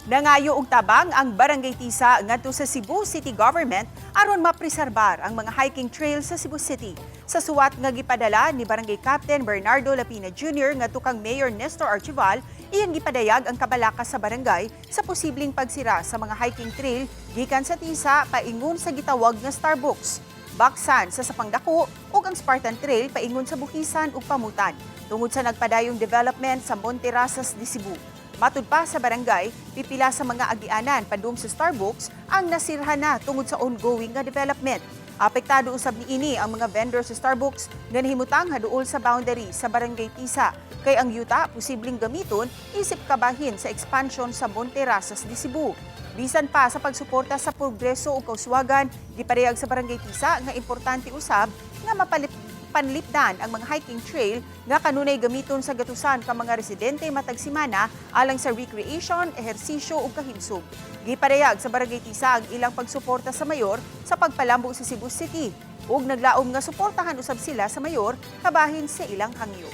Nangayo og tabang ang Barangay Tisa ngadto sa Cebu City Government aron mapreserbar ang mga hiking trail sa Cebu City. Sa suwat nga gipadala ni Barangay Captain Bernardo Lapina Jr. ngadto kang Mayor Nestor Archival, iyang gipadayag ang kabalaka sa barangay sa posibleng pagsira sa mga hiking trail gikan sa Tisa paingon sa gitawag nga Starbucks. Baksan sa Sapangdako ug ang Spartan Trail paingon sa Bukisan ug Pamutan tungod sa nagpadayong development sa Monterrasas de Cebu. Matud pa sa barangay, pipila sa mga agianan padung sa Starbucks ang nasirhan na tungod sa ongoing nga development. Apektado usab niini ang mga vendor sa Starbucks nga nahimutang haduol sa boundary sa Barangay Tisa kay ang yuta posibleng gamiton isip kabahin sa expansion sa Monterrasas de Cebu. Bisan pa sa pagsuporta sa progreso ug kauswagan, giparehag sa Barangay Tisa nga importante usab nga panlipdan ang mga hiking trail nga kanunay gamiton sa gatusan ka mga residente matag semana alang sa recreation, ehersisyo ug kahimsog. Giparehag sa Barangay Tisa ang ilang pagsuporta sa mayor sa pagpalambo sa Cebu City ug naglaom nga suportahan usab sila sa mayor kabahin sa ilang hangyo.